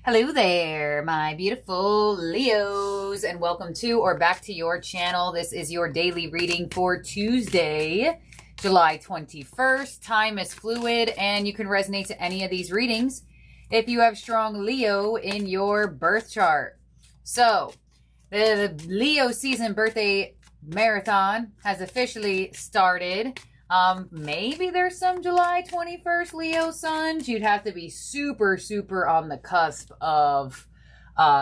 Hello there, my beautiful Leos, and welcome to or back to your channel. This is your daily reading for Tuesday, July 21st. Time is fluid, and you can resonate to any of these readings if you have strong Leo in your birth chart. So, the Leo season birthday marathon has officially started. Maybe there's some July 21st Leo suns. You'd have to be super on the cusp of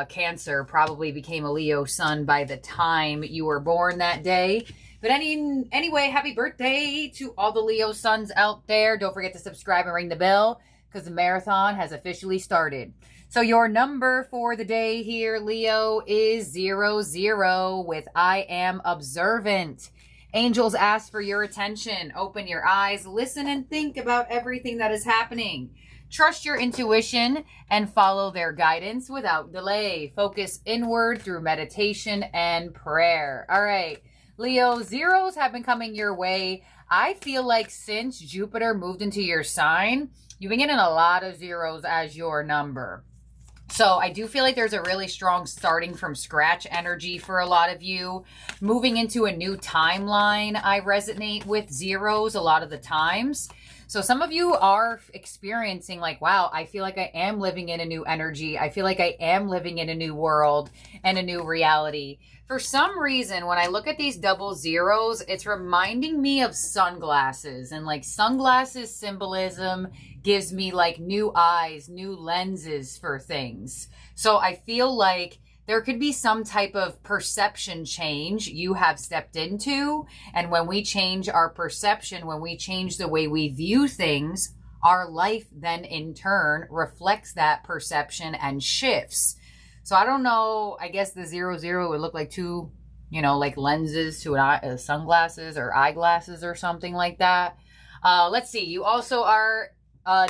Cancer. Probably became a Leo sun by the time you were born that day. But anyway, happy birthday to all the Leo suns out there. Don't forget to subscribe and ring the bell because the marathon has officially started. So your number for the day here, Leo, is 00 with I am observant. Angels ask for your attention. Open your eyes, listen, and think about everything that is happening. Trust your intuition and follow their guidance without delay. Focus inward through meditation and prayer. All right, Leo, zeros have been coming your way. I feel like since Jupiter moved into your sign, you've been getting a lot of zeros as your number. So I do feel like there's a really strong starting from scratch energy for a lot of you. Moving into a new timeline, I resonate with zeros a lot of the times. So some of you are experiencing like, wow, I feel like I am living in a new energy. I feel like I am living in a new world and a new reality. For some reason, when I look at these double zeros, it's reminding me of sunglasses, and like sunglasses symbolism gives me like new eyes, new lenses for things. So I feel like there could be some type of perception change you have stepped into. And when we change our perception, when we change the way we view things, our life then in turn reflects that perception and shifts. So I don't know, I guess the 00 would look like two, like lenses to sunglasses or eyeglasses or something like that. Let's see, you also are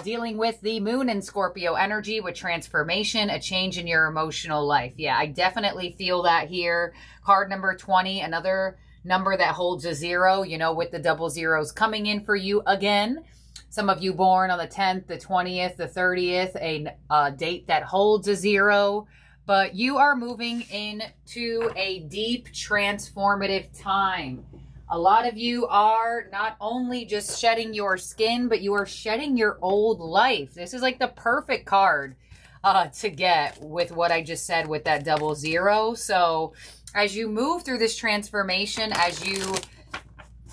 dealing with the moon in Scorpio energy with transformation, a change in your emotional life. Yeah, I definitely feel that here. Card number 20, another number that holds a 0, with the double zeros coming in for you again. Some of you born on the 10th, the 20th, the 30th, a date that holds a 0. But you are moving into a deep transformative time. A lot of you are not only just shedding your skin, but you are shedding your old life. This is like the perfect card to get with what I just said with that double 0. So as you move through this transformation, as you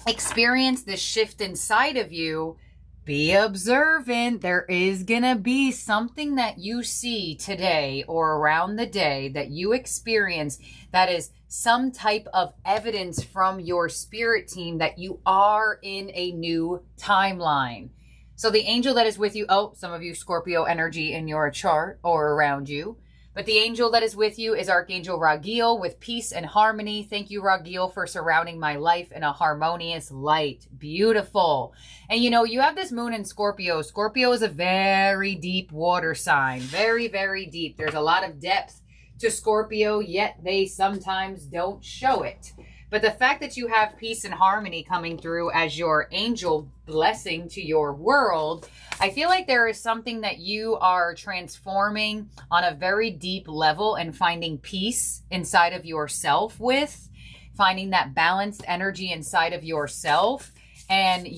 experience this shift inside of you, be observant. There is going to be something that you see today or around the day that you experience that is some type of evidence from your spirit team that you are in a new timeline. So the angel that is with you, some of you Scorpio energy in your chart or around you, but the angel that is with you is Archangel Raguel with peace and harmony. Thank you, Raguel, for surrounding my life in a harmonious light. Beautiful. And you have this moon in Scorpio. Scorpio is a very deep water sign. Very, very deep. There's a lot of depth to Scorpio, yet they sometimes don't show it. But the fact that you have peace and harmony coming through as your angel blessing to your world, I feel like there is something that you are transforming on a very deep level and finding peace inside of yourself with, finding that balanced energy inside of yourself. And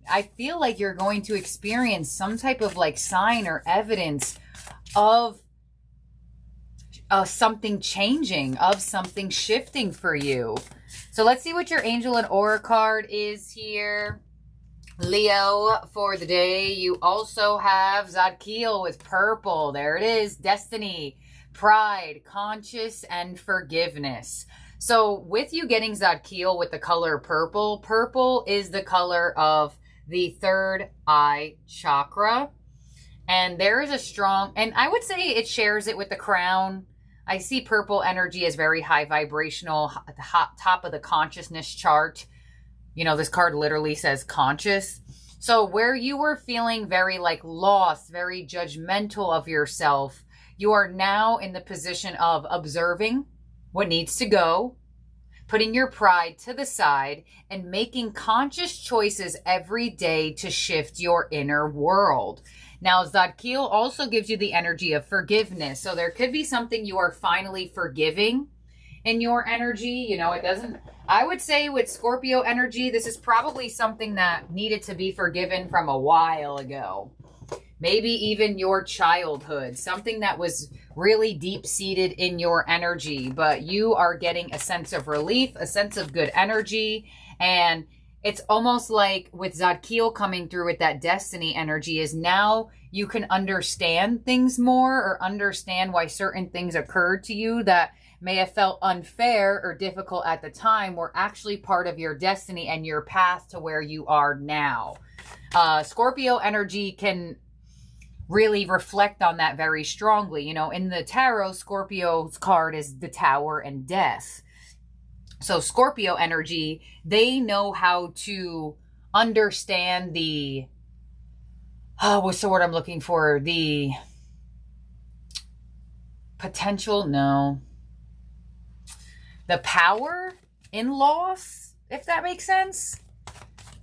I feel like you're going to experience some type of like sign or evidence of something changing, of something shifting for you. So let's see what your angel and aura card is here, Leo, for the day. You also have Zodiac with purple. There it is. Destiny, pride, conscious, and forgiveness. So with you getting Zodiac with the color purple, purple is the color of the third eye chakra. And there is a strong, and I would say it shares it with the crown. I see purple energy as very high vibrational, at the top of the consciousness chart. This card literally says conscious. So where you were feeling very like lost, very judgmental of yourself, you are now in the position of observing what needs to go, putting your pride to the side, and making conscious choices every day to shift your inner world. Now, Zadkiel also gives you the energy of forgiveness. So there could be something you are finally forgiving in your energy. You know, it doesn't, I would say with Scorpio energy, this is probably something that needed to be forgiven from a while ago. Maybe even your childhood, something that was really deep-seated in your energy, but you are getting a sense of relief, a sense of good energy, and it's almost like with Zadkiel coming through with that destiny energy is now you can understand things more, or understand why certain things occurred to you that may have felt unfair or difficult at the time were actually part of your destiny and your path to where you are now. Scorpio energy can really reflect on that very strongly. You know, in the tarot, Scorpio's card is the Tower and Death. So Scorpio energy, they know how to understand the, what's the word I'm looking for? The potential, no. The power in loss, if that makes sense.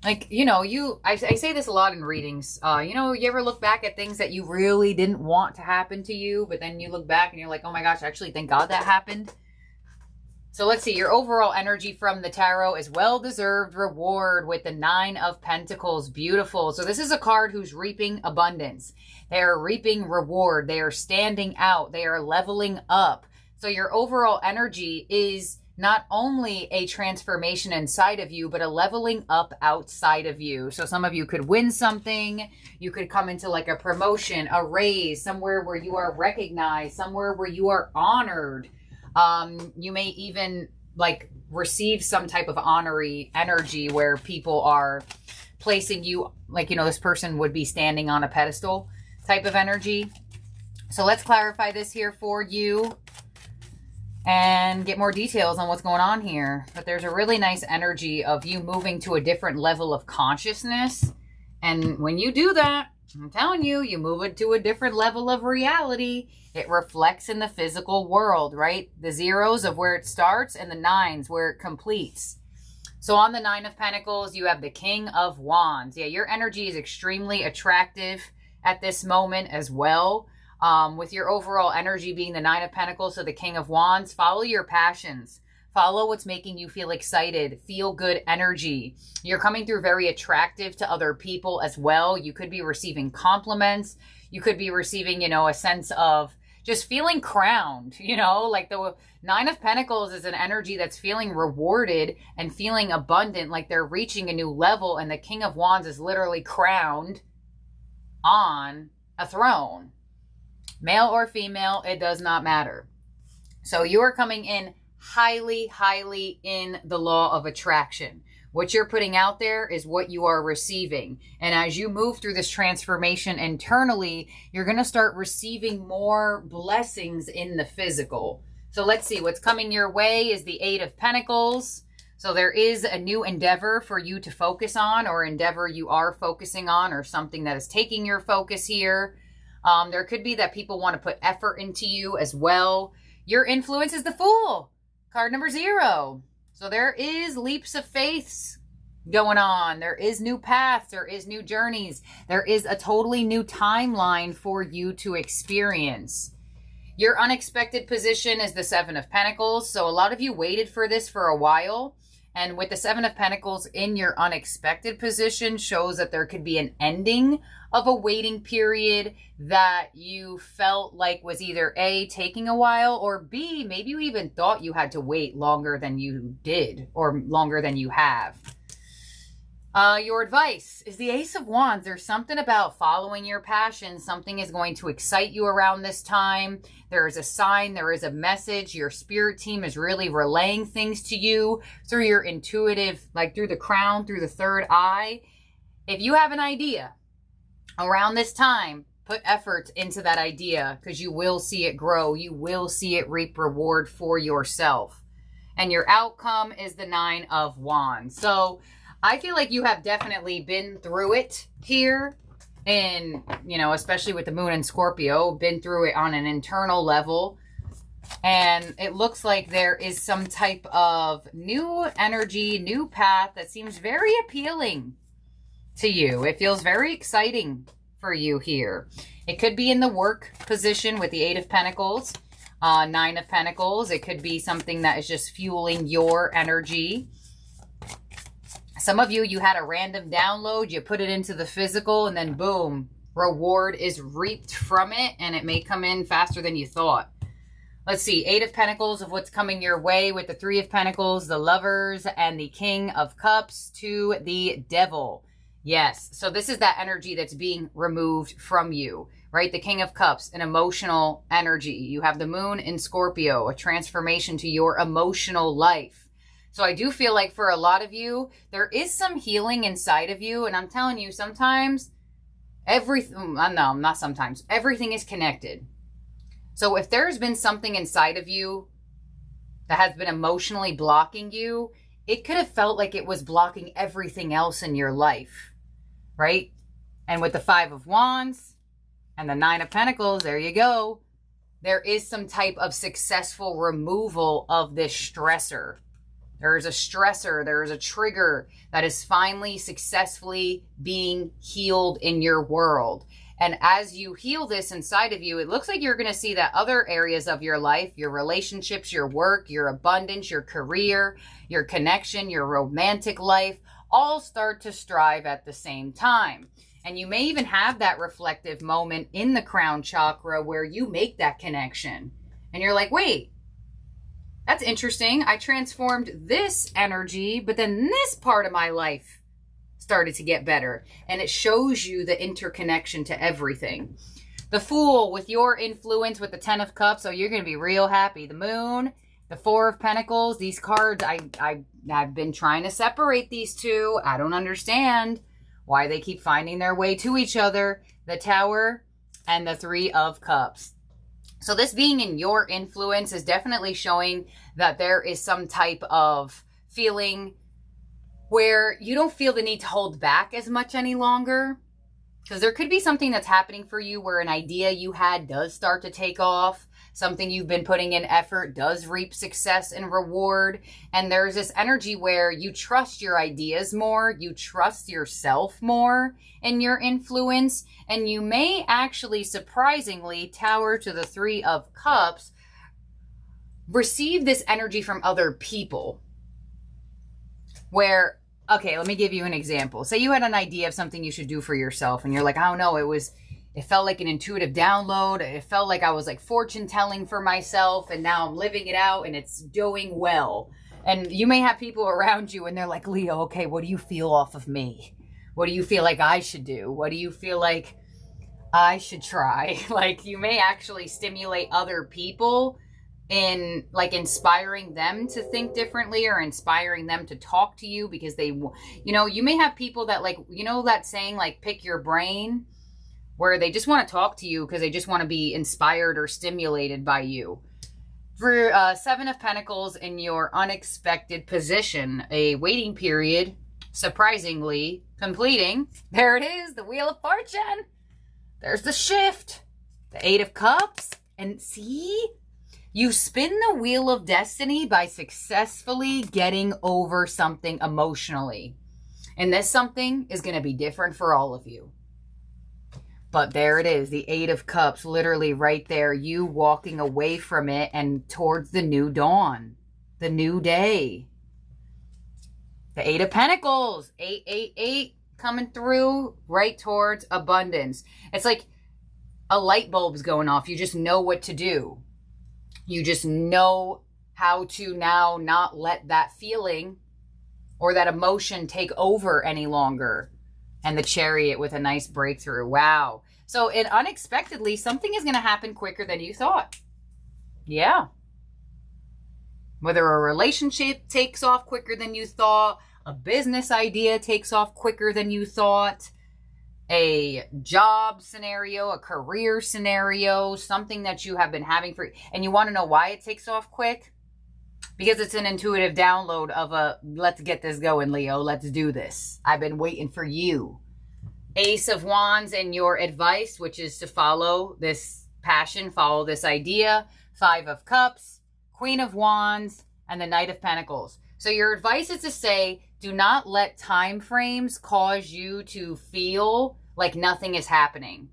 Like, you know, I say this a lot in readings. You know, you ever look back at things that you really didn't want to happen to you, but then you look back and you're like, oh my gosh, actually, thank God that happened. So let's see, your overall energy from the tarot is well-deserved reward with the 9 of Pentacles. Beautiful. So this is a card who's reaping abundance. They are reaping reward. They are standing out. They are leveling up. So your overall energy is not only a transformation inside of you, but a leveling up outside of you. So some of you could win something. You could come into like a promotion, a raise, somewhere where you are recognized, somewhere where you are honored. You may even like receive some type of honorary energy where people are placing you, like, you know, this person would be standing on a pedestal type of energy. So let's clarify this here for you and get more details on what's going on here. But there's a really nice energy of you moving to a different level of consciousness. And when you do that, I'm telling you, you move it to a different level of reality. It reflects in the physical world, right? The zeros of where it starts and the 9s where it completes. So on the 9 of Pentacles, you have the King of Wands. Yeah, your energy is extremely attractive at this moment as well. With your overall energy being the 9 of Pentacles, so the King of Wands, follow your passions. Follow what's making you feel excited, feel good energy. You're coming through very attractive to other people as well. You could be receiving compliments. You could be receiving, you know, a sense of just feeling crowned, you know, like the 9 of Pentacles is an energy that's feeling rewarded and feeling abundant, like they're reaching a new level. And the King of Wands is literally crowned on a throne. Male or female, it does not matter. So you are coming in highly, highly in the law of attraction. What you're putting out there is what you are receiving. And as you move through this transformation internally, you're going to start receiving more blessings in the physical. So let's see, what's coming your way is the 8 of Pentacles. So there is a new endeavor for you to focus on, or endeavor you are focusing on, or something that is taking your focus here. There could be that people want to put effort into you as well. Your influence is the Fool, card number 0. So there is leaps of faith going on. There is new paths. There is new journeys. There is a totally new timeline for you to experience. Your unexpected position is the 7 of Pentacles. So a lot of you waited for this for a while. And with the 7 of Pentacles in your unexpected position shows that there could be an ending of a waiting period that you felt like was either A, taking a while, or B, maybe you even thought you had to wait longer than you did, or longer than you have. Your advice is the Ace of Wands. There's something about following your passion. Something is going to excite you around this time. There is a sign. There is a message. Your spirit team is really relaying things to you through your intuitive, like through the crown, through the third eye. If you have an idea around this time, put effort into that idea, because you will see it grow. You will see it reap reward for yourself. And your outcome is the 9 of Wands. So I feel like you have definitely been through it here, and, you know, especially with the moon in Scorpio, been through it on an internal level. And it looks like there is some type of new energy, new path that seems very appealing to you. It feels very exciting for you here. It could be in the work position with the Eight of Pentacles, Nine of Pentacles. It could be something that is just fueling your energy. Some of you, you had a random download, you put it into the physical, and then boom, reward is reaped from it, and it may come in faster than you thought. Let's see, Eight of Pentacles of what's coming your way with the Three of Pentacles, the Lovers, and the King of Cups to the Devil. Yes, so this is that energy that's being removed from you, right? The King of Cups, an emotional energy. You have the Moon in Scorpio, a transformation to your emotional life. So I do feel like for a lot of you, there is some healing inside of you. And I'm telling you, sometimes, not sometimes, everything is connected. So if there's been something inside of you that has been emotionally blocking you, it could have felt like it was blocking everything else in your life, right? And with the Five of Wands and the Nine of Pentacles, there you go. There is some type of successful removal of this stressor. There is a stressor, there is a trigger that is finally successfully being healed in your world. And as you heal this inside of you, it looks like you're going to see that other areas of your life, your relationships, your work, your abundance, your career, your connection, your romantic life, all start to strive at the same time. And you may even have that reflective moment in the crown chakra where you make that connection. And you're like, wait, that's interesting. I transformed this energy, but then this part of my life started to get better. And it shows you the interconnection to everything. The Fool with your influence with the Ten of Cups. So you're going to be real happy. The Moon, the Four of Pentacles. These cards, I've been trying to separate these two. I don't understand why they keep finding their way to each other. The Tower and the Three of Cups. So this being in your influence is definitely showing that there is some type of feeling where you don't feel the need to hold back as much any longer. Because there could be something that's happening for you where an idea you had does start to take off. Something you've been putting in effort does reap success and reward. And there's this energy where you trust your ideas more. You trust yourself more in your influence. And you may actually, surprisingly, Tower to the Three of Cups, receive this energy from other people. Where, okay, let me give you an example. Say you had an idea of something you should do for yourself, and you're like, I don't know, it felt like an intuitive download. It felt like I was like fortune telling for myself, and now I'm living it out and it's doing well. And you may have people around you and they're like, Leo, okay, what do you feel off of me? What do you feel like I should do? What do you feel like I should try? Like you may actually stimulate other people in like inspiring them to think differently or inspiring them to talk to you because they, you know, you may have people that like, you know, that saying like pick your brain, where they just want to talk to you because they just want to be inspired or stimulated by you. For Seven of Pentacles in your unexpected position, a waiting period, surprisingly completing. There it is, the Wheel of Fortune. There's the shift, the Eight of Cups, and see? You spin the wheel of destiny by successfully getting over something emotionally. And this something is going to be different for all of you. But there it is, the Eight of Cups, literally right there, you walking away from it and towards the new dawn, the new day. The Eight of Pentacles, 888, coming through right towards abundance. It's like a light bulb's going off. You just know what to do. You just know how to now not let that feeling or that emotion take over any longer. And the Chariot with a nice breakthrough. Wow. So unexpectedly, something is going to happen quicker than you thought. Yeah. Whether a relationship takes off quicker than you thought, a business idea takes off quicker than you thought, a job scenario, a career scenario, something that you have been having for, and you want to know why it takes off quick? Because it's an intuitive download of a, let's get this going, Leo. Let's do this. I've been waiting for you. Ace of Wands and your advice, which is to follow this passion, follow this idea. 5 of Cups, Queen of Wands, and the Knight of Pentacles. So your advice is to say, do not let time frames cause you to feel like nothing is happening.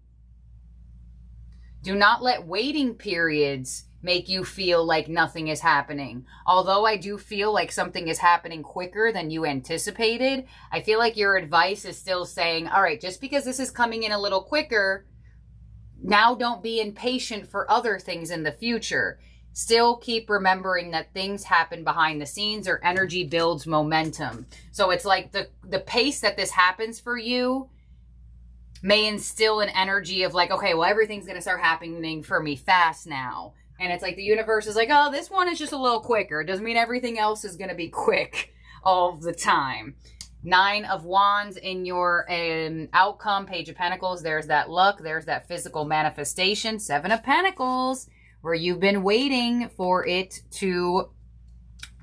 Do not let waiting periods make you feel like nothing is happening. Although I do feel like something is happening quicker than you anticipated, I feel like your advice is still saying, all right, just because this is coming in a little quicker, now don't be impatient for other things in the future. Still keep remembering that things happen behind the scenes, or energy builds momentum. So it's like the pace that this happens for you may instill an energy of like, okay, well, everything's going to start happening for me fast now. And it's like the universe is like, oh, this one is just a little quicker. It doesn't mean everything else is going to be quick all the time. 9 of Wands in your outcome, Page of Pentacles. There's that luck. There's that physical manifestation. 7 of Pentacles, where you've been waiting for it to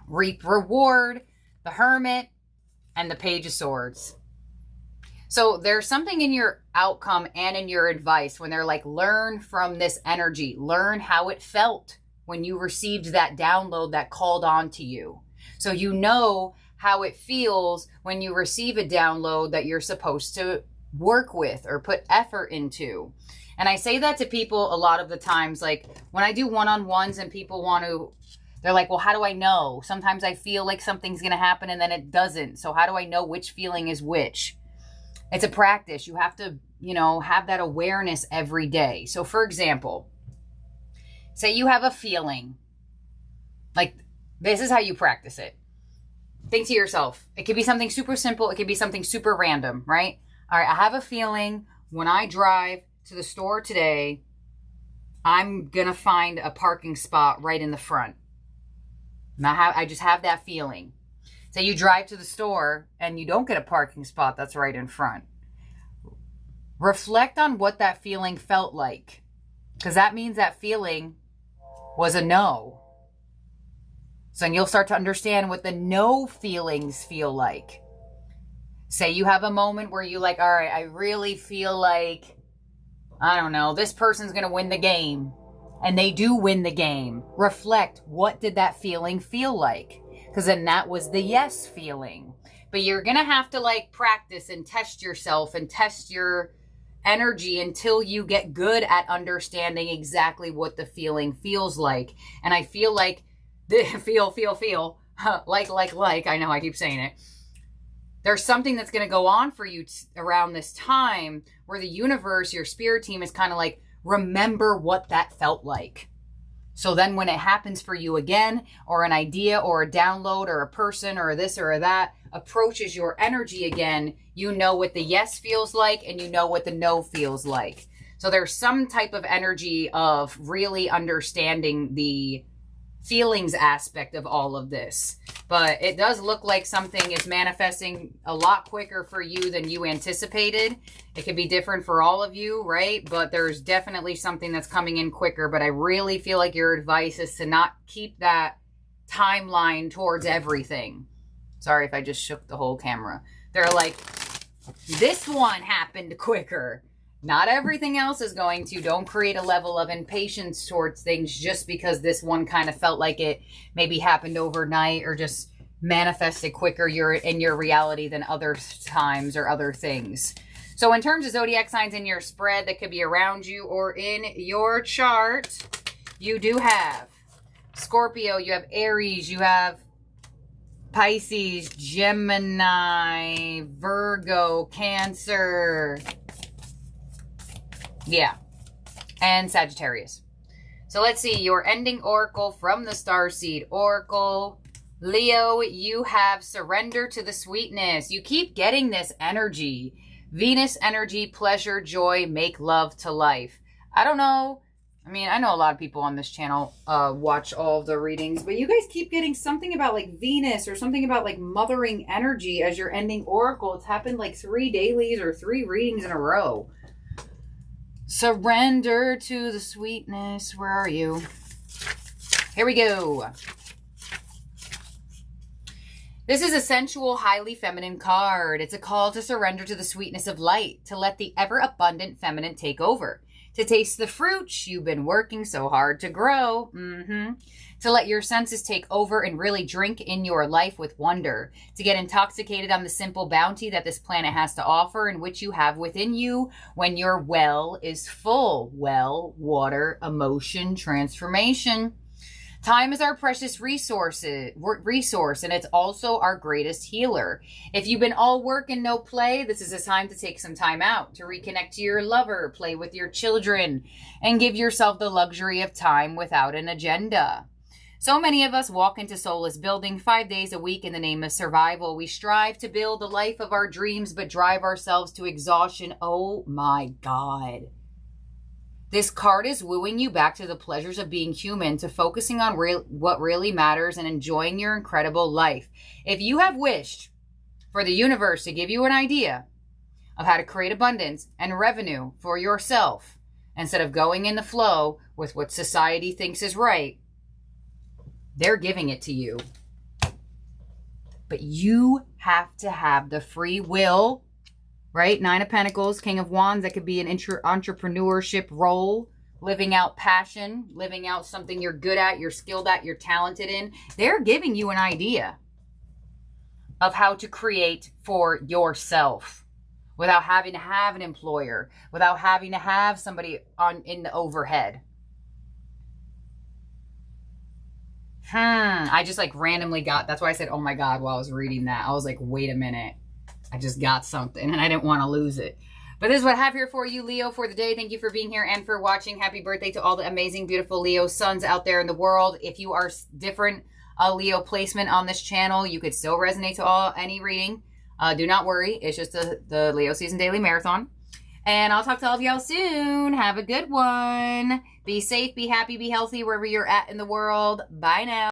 reap reward. The Hermit and the Page of Swords. So there's something in your outcome and in your advice when they're like, learn from this energy. Learn how it felt when you received that download that called on to you. So you know how it feels when you receive a download that you're supposed to work with or put effort into. And I say that to people a lot of the times, like when I do one-on-ones and people want to, they're like, well, how do I know? Sometimes I feel like something's going to happen and then it doesn't. So how do I know which feeling is which? It's a practice. You have to, have that awareness every day. So for example, say you have a feeling, like this is how you practice it. Think to yourself, it could be something super simple. It could be something super random, right? All right, I have a feeling when I drive to the store today, I'm going to find a parking spot right in the front. And I just have that feeling. Say you drive to the store and you don't get a parking spot that's right in front. Reflect on what that feeling felt like, because that means that feeling was a no. So then you'll start to understand what the no feelings feel like. Say you have a moment where you like, all right, I really feel like, I don't know, this person's going to win the game. And they do win the game. Reflect, what did that feeling feel like? Because then that was the yes feeling. But you're going to have to like practice and test yourself and test your energy until you get good at understanding exactly what the feeling feels like. And I feel like, feel, like, I know I keep saying it. There's something that's going to go on for you around this time where the universe, your spirit team is kind of like, remember what that felt like. So then when it happens for you again, or an idea or a download or a person or this or that approaches your energy again, you know what the yes feels like and you know what the no feels like. So there's some type of energy of really understanding the feelings aspect of all of this. But it does look like something is manifesting a lot quicker for you than you anticipated. It could be different for all of you, right? But there's definitely something that's coming in quicker. But I really feel like your advice is to not keep that timeline towards everything. Sorry if I just shook the whole camera. They're like, this one happened quicker. Not everything else is going to. Don't create a level of impatience towards things just because this one kind of felt like it maybe happened overnight or just manifested quicker in your reality than other times or other things. So in terms of zodiac signs in your spread that could be around you or in your chart, you do have Scorpio, you have Aries, you have Pisces, Gemini, Virgo, Cancer. Yeah. And Sagittarius. So let's see. Your ending oracle from the Starseed Oracle. Leo, you have surrender to the sweetness. You keep getting this energy. Venus energy, pleasure, joy, make love to life. I don't know. I mean, I know a lot of people on this channel watch all of the readings, but you guys keep getting something about like Venus or something about like mothering energy as your ending oracle. It's happened like 3 dailies or 3 readings in a row. Surrender to the sweetness. Where are you? Here we go. This is a sensual, highly feminine card. It's a call to surrender to the sweetness of light, to let the ever-abundant feminine take over. To taste the fruits you've been working so hard to grow. To let your senses take over and really drink in your life with wonder. To get intoxicated on the simple bounty that this planet has to offer and which you have within you when your well is full. Well, water, emotion, transformation. Time is our precious resource, and it's also our greatest healer. If you've been all work and no play, this is a time to take some time out, to reconnect to your lover, play with your children, and give yourself the luxury of time without an agenda. So many of us walk into soulless building 5 days a week in the name of survival. We strive to build the life of our dreams, but drive ourselves to exhaustion. Oh my God. This card is wooing you back to the pleasures of being human, to focusing on what really matters and enjoying your incredible life. If you have wished for the universe to give you an idea of how to create abundance and revenue for yourself, instead of going in the flow with what society thinks is right, they're giving it to you. But you have to have the free will. Right? Nine of Pentacles, King of Wands. That could be an entrepreneurship role, living out passion, living out something you're good at, you're skilled at, you're talented in. They're giving you an idea of how to create for yourself without having to have an employer, without having to have somebody in the overhead. I just like randomly got, that's why I said, oh my God, while I was reading that. I was like, wait a minute. I just got something and I didn't want to lose it. But this is what I have here for you, Leo, for the day. Thank you for being here and for watching. Happy birthday to all the amazing, beautiful Leo sons out there in the world. If you are different Leo placement on this channel, you could still resonate to any reading. Do not worry. It's just the Leo Season Daily Marathon. And I'll talk to all of y'all soon. Have a good one. Be safe, be happy, be healthy wherever you're at in the world. Bye now.